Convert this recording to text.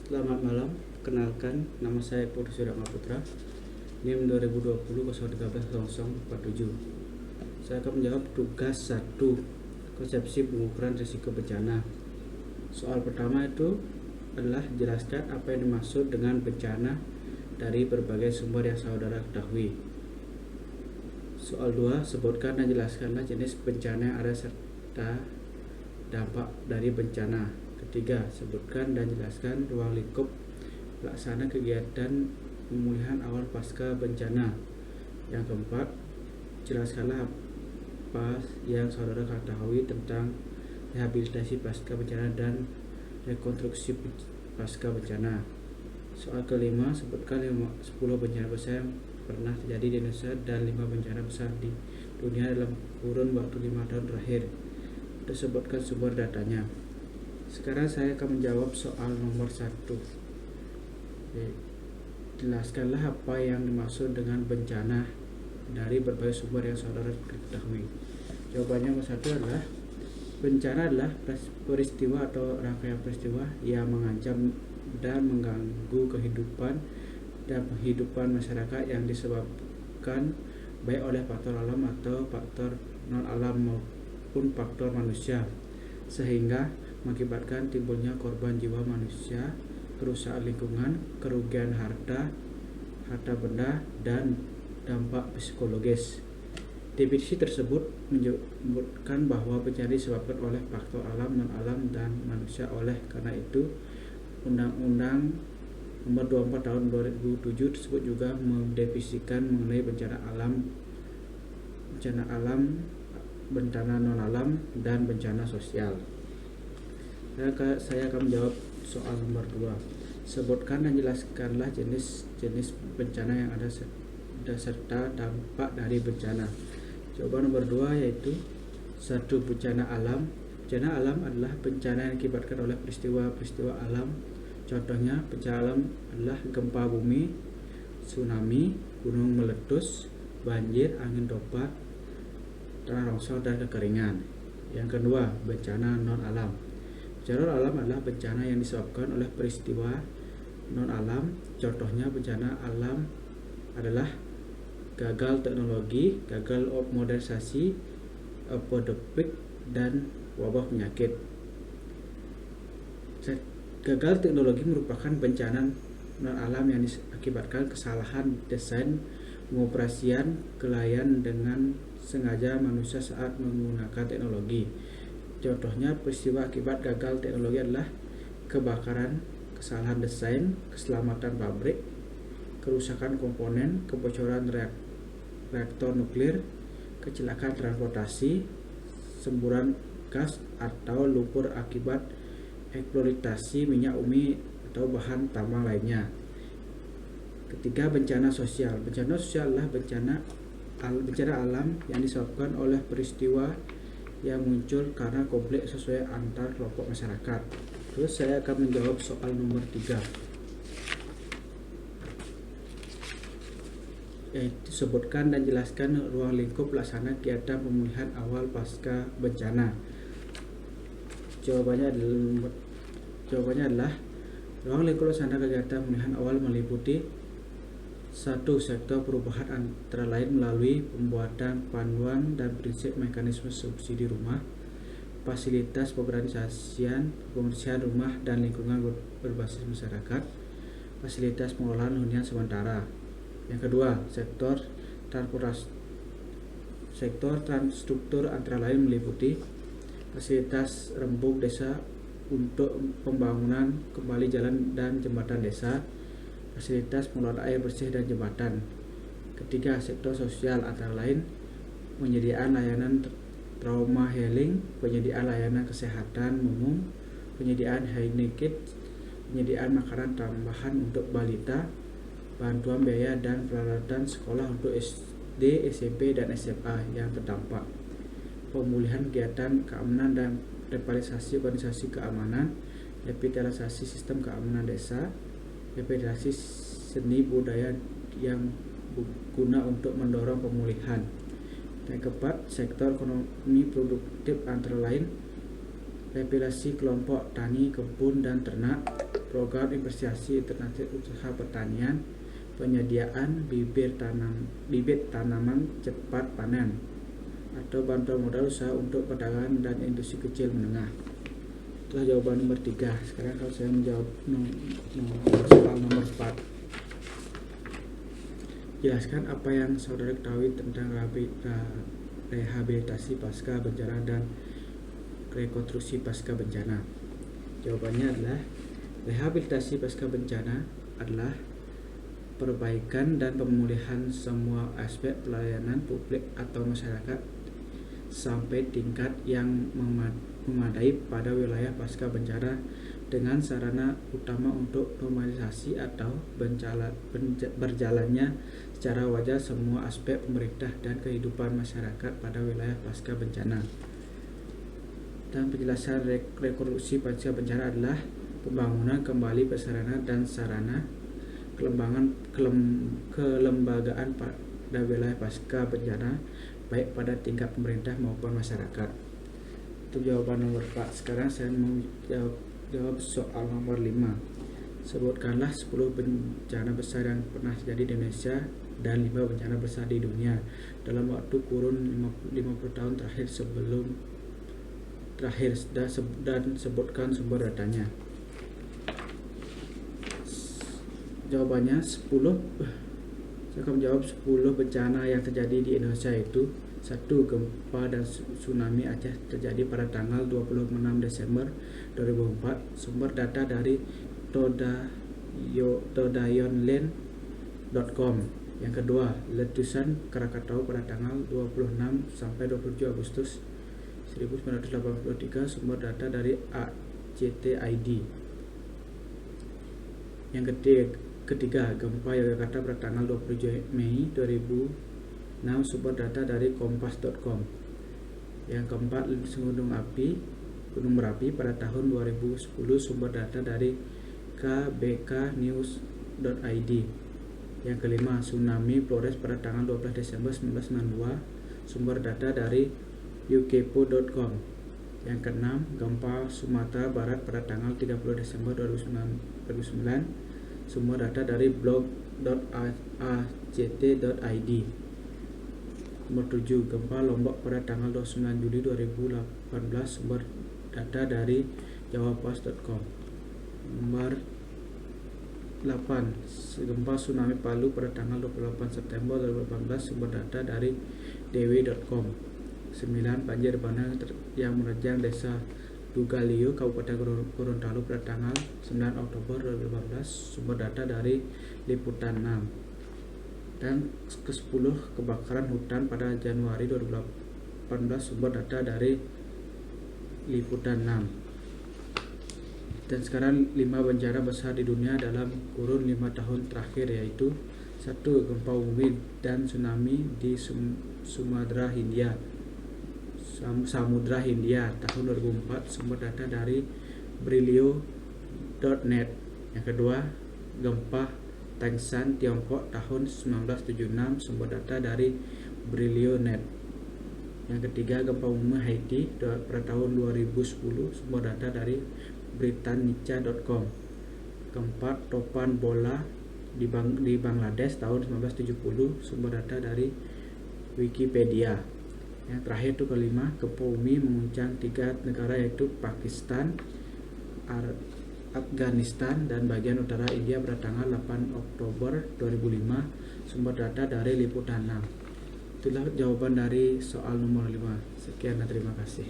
Selamat malam, kenalkan nama saya Purwo Sudama Putra, NIM 2020 013 0047. Saya akan menjawab tugas 1, konsepsi pengukuran risiko bencana. Soal pertama itu adalah jelaskan apa yang dimaksud dengan bencana dari berbagai sumber yang saudara ketahui. Soal 2, sebutkan dan jelaskanlah jenis bencana yang ada serta dampak dari bencana. Ketiga, sebutkan dan jelaskan ruang lingkup pelaksana kegiatan pemulihan awal pasca bencana. Yang keempat, jelaskanlah apa yang saudara ketahui tentang rehabilitasi pasca bencana dan rekonstruksi pasca bencana. Soal kelima, sebutkan 10 bencana besar yang pernah terjadi di Indonesia dan 5 bencana besar di dunia dalam kurun waktu 5 tahun terakhir. Disebutkan sumber datanya. Sekarang saya akan menjawab soal nomor 1. Jelaskanlah apa yang dimaksud dengan bencana dari berbagai sumber yang saudara ketahui. Jawabannya nomor 1 adalah bencana adalah peristiwa atau rangkaian peristiwa yang mengancam dan mengganggu kehidupan dan penghidupan masyarakat yang disebabkan baik oleh faktor alam atau faktor non alam maupun faktor manusia, sehingga mengakibatkan timbulnya korban jiwa manusia, kerusakan lingkungan, kerugian harta benda, dan dampak psikologis. Definisi tersebut menyebutkan bahwa bencana disebabkan oleh faktor alam, non alam, dan manusia. Oleh karena itu, Undang-Undang Nomor 24 Tahun 2007 tersebut juga mendefinisikan mengenai bencana alam, bencana non alam, dan bencana sosial. Saya akan menjawab soal nomor 2. Sebutkan dan jelaskanlah jenis-jenis bencana yang ada serta dampak dari bencana. Jawaban nomor 2 yaitu 1. Bencana alam. Bencana alam adalah bencana yang diakibatkan oleh peristiwa-peristiwa alam. Contohnya, bencana alam adalah gempa bumi, tsunami, gunung meletus, banjir, angin topan, tanah longsor, dan kekeringan. Yang kedua, bencana non alam. Bencana non alam adalah bencana yang disebabkan oleh peristiwa non alam. Contohnya, bencana alam adalah gagal teknologi, gagal modernisasi, epidemik, dan wabah penyakit. Gagal teknologi merupakan bencana non alam yang diakibatkan kesalahan desain pengoperasian kelalaian dengan sengaja manusia saat menggunakan teknologi. Contohnya, peristiwa akibat gagal teknologi adalah kebakaran, kesalahan desain, keselamatan pabrik, kerusakan komponen, kebocoran reaktor nuklir, kecelakaan transportasi, semburan gas, atau lumpur akibat eksploitasi minyak bumi atau bahan tambang lainnya. Ketiga, bencana sosial. Bencana sosial adalah bencana alam yang disebabkan oleh peristiwa yang muncul karena konflik sesuai antar kelompok masyarakat. Terus saya akan menjawab soal nomor 3. Yaitu sebutkan dan jelaskan ruang lingkup pelaksana kegiatan pemulihan awal pasca bencana. Jawabannya adalah ruang lingkup pelaksana kegiatan pemulihan awal meliputi 1. Sektor perubahan antara lain melalui pembuatan panduan dan prinsip mekanisme subsidi rumah, fasilitas pembersihan rumah dan lingkungan berbasis masyarakat, fasilitas pengelolaan hunian sementara. Yang kedua, sektor transtruktur antara lain meliputi fasilitas rembuk desa untuk pembangunan kembali jalan dan jembatan desa, fasilitas pengelolaan air bersih dan jembatan. Ketiga, sektor sosial antara lain penyediaan layanan trauma healing, penyediaan layanan kesehatan umum, penyediaan hygiene kit, penyediaan makanan tambahan untuk balita, bantuan biaya dan peralatan sekolah untuk SD, SMP, dan SMA yang terdampak, pemulihan kegiatan keamanan dan revitalisasi organisasi keamanan, revitalisasi sistem keamanan desa, revitalisasi seni budaya yang guna untuk mendorong pemulihan. Yang keempat, sektor ekonomi produktif antara lain repilasi kelompok tani, kebun, dan ternak, program investasi alternatif usaha pertanian, penyediaan bibit tanaman cepat panen, atau bantuan modal usaha untuk perdagangan dan industri kecil menengah. Itulah jawaban nomor 3. Sekarang kalau saya menjawab soal nomor 4. Jelaskan apa yang saudara ketahui tentang rehabilitasi pasca bencana dan rekonstruksi pasca bencana. Jawabannya adalah rehabilitasi pasca bencana adalah perbaikan dan pemulihan semua aspek pelayanan publik atau masyarakat sampai tingkat yang memadai pada wilayah pasca bencana dengan sarana utama untuk normalisasi atau berjalannya secara wajar semua aspek pemerintah dan kehidupan masyarakat pada wilayah pasca bencana. Dan penjelasan rekonstruksi pasca bencana adalah pembangunan kembali prasarana dan sarana kelembagaan pada wilayah pasca bencana baik pada tingkat pemerintah maupun masyarakat. Itu jawaban nomor 4. Sekarang saya mau jawab soal nomor 5. Sebutkanlah 10 bencana besar yang pernah terjadi di Indonesia dan 5 bencana besar di dunia dalam waktu kurun 50 tahun terakhir dan sebutkan sumber datanya. Jawabannya 10. Saya akan menjawab 10 bencana yang terjadi di Indonesia itu: 1. Gempa dan tsunami Aceh terjadi pada tanggal 26 Desember 2004. Sumber data dari todayonline.com. Yang kedua, letusan Krakatau pada tanggal 26 sampai 27 Agustus 1983. Sumber data dari ACTID. Yang ketiga, gempa Yogyakarta pada tanggal 27 Mei 2006. Sumber data dari kompas.com. Yang keempat, Gunung Merapi pada tahun 2010. Sumber data dari kbknews.id. Yang kelima, tsunami Flores pada tanggal 12 Desember 1992. Sumber data dari ukpo.com. Yang keenam, gempa Sumatera Barat pada tanggal 30 Desember 2009. Sumber data dari blog.act.id. Nomor 7, gempa Lombok pada tanggal 29 Juli 2018. Sumber data dari jawapos.com. Nomor 8, gempa tsunami Palu pada tanggal 28 September 2018. Sumber data dari dewi.com. 9, banjir bandang yang menerjang desa Dugalio, Kabupaten Gorontalo pada tanggal 9 Oktober 2018. Sumber data dari Liputan 6. Dan ke-10, kebakaran hutan pada Januari 2018. Sumber data dari Liputan 6. Dan sekarang 5 bencana besar di dunia dalam kurun 5 tahun terakhir, yaitu 1. Gempa bumi dan tsunami di Samudra Hindia tahun 2004. Sumber data dari Brilio.net. Yang kedua, gempa Tangshan Tiongkok tahun 1976. Sumber data dari Brilio.net. Yang ketiga, gempa bumi Haiti pada tahun 2010. Sumber data dari Britannica.com. Keempat, topan bola di Bangladesh tahun 1970. Sumber data dari Wikipedia. Yang terakhir itu kelima, gempa bumi mengguncang 3 negara, yaitu Pakistan, Afghanistan, dan bagian utara India pada tanggal 8 Oktober 2005. Sumber data dari Liputan 6. Itulah jawaban dari soal nomor 5. Sekian dan terima kasih.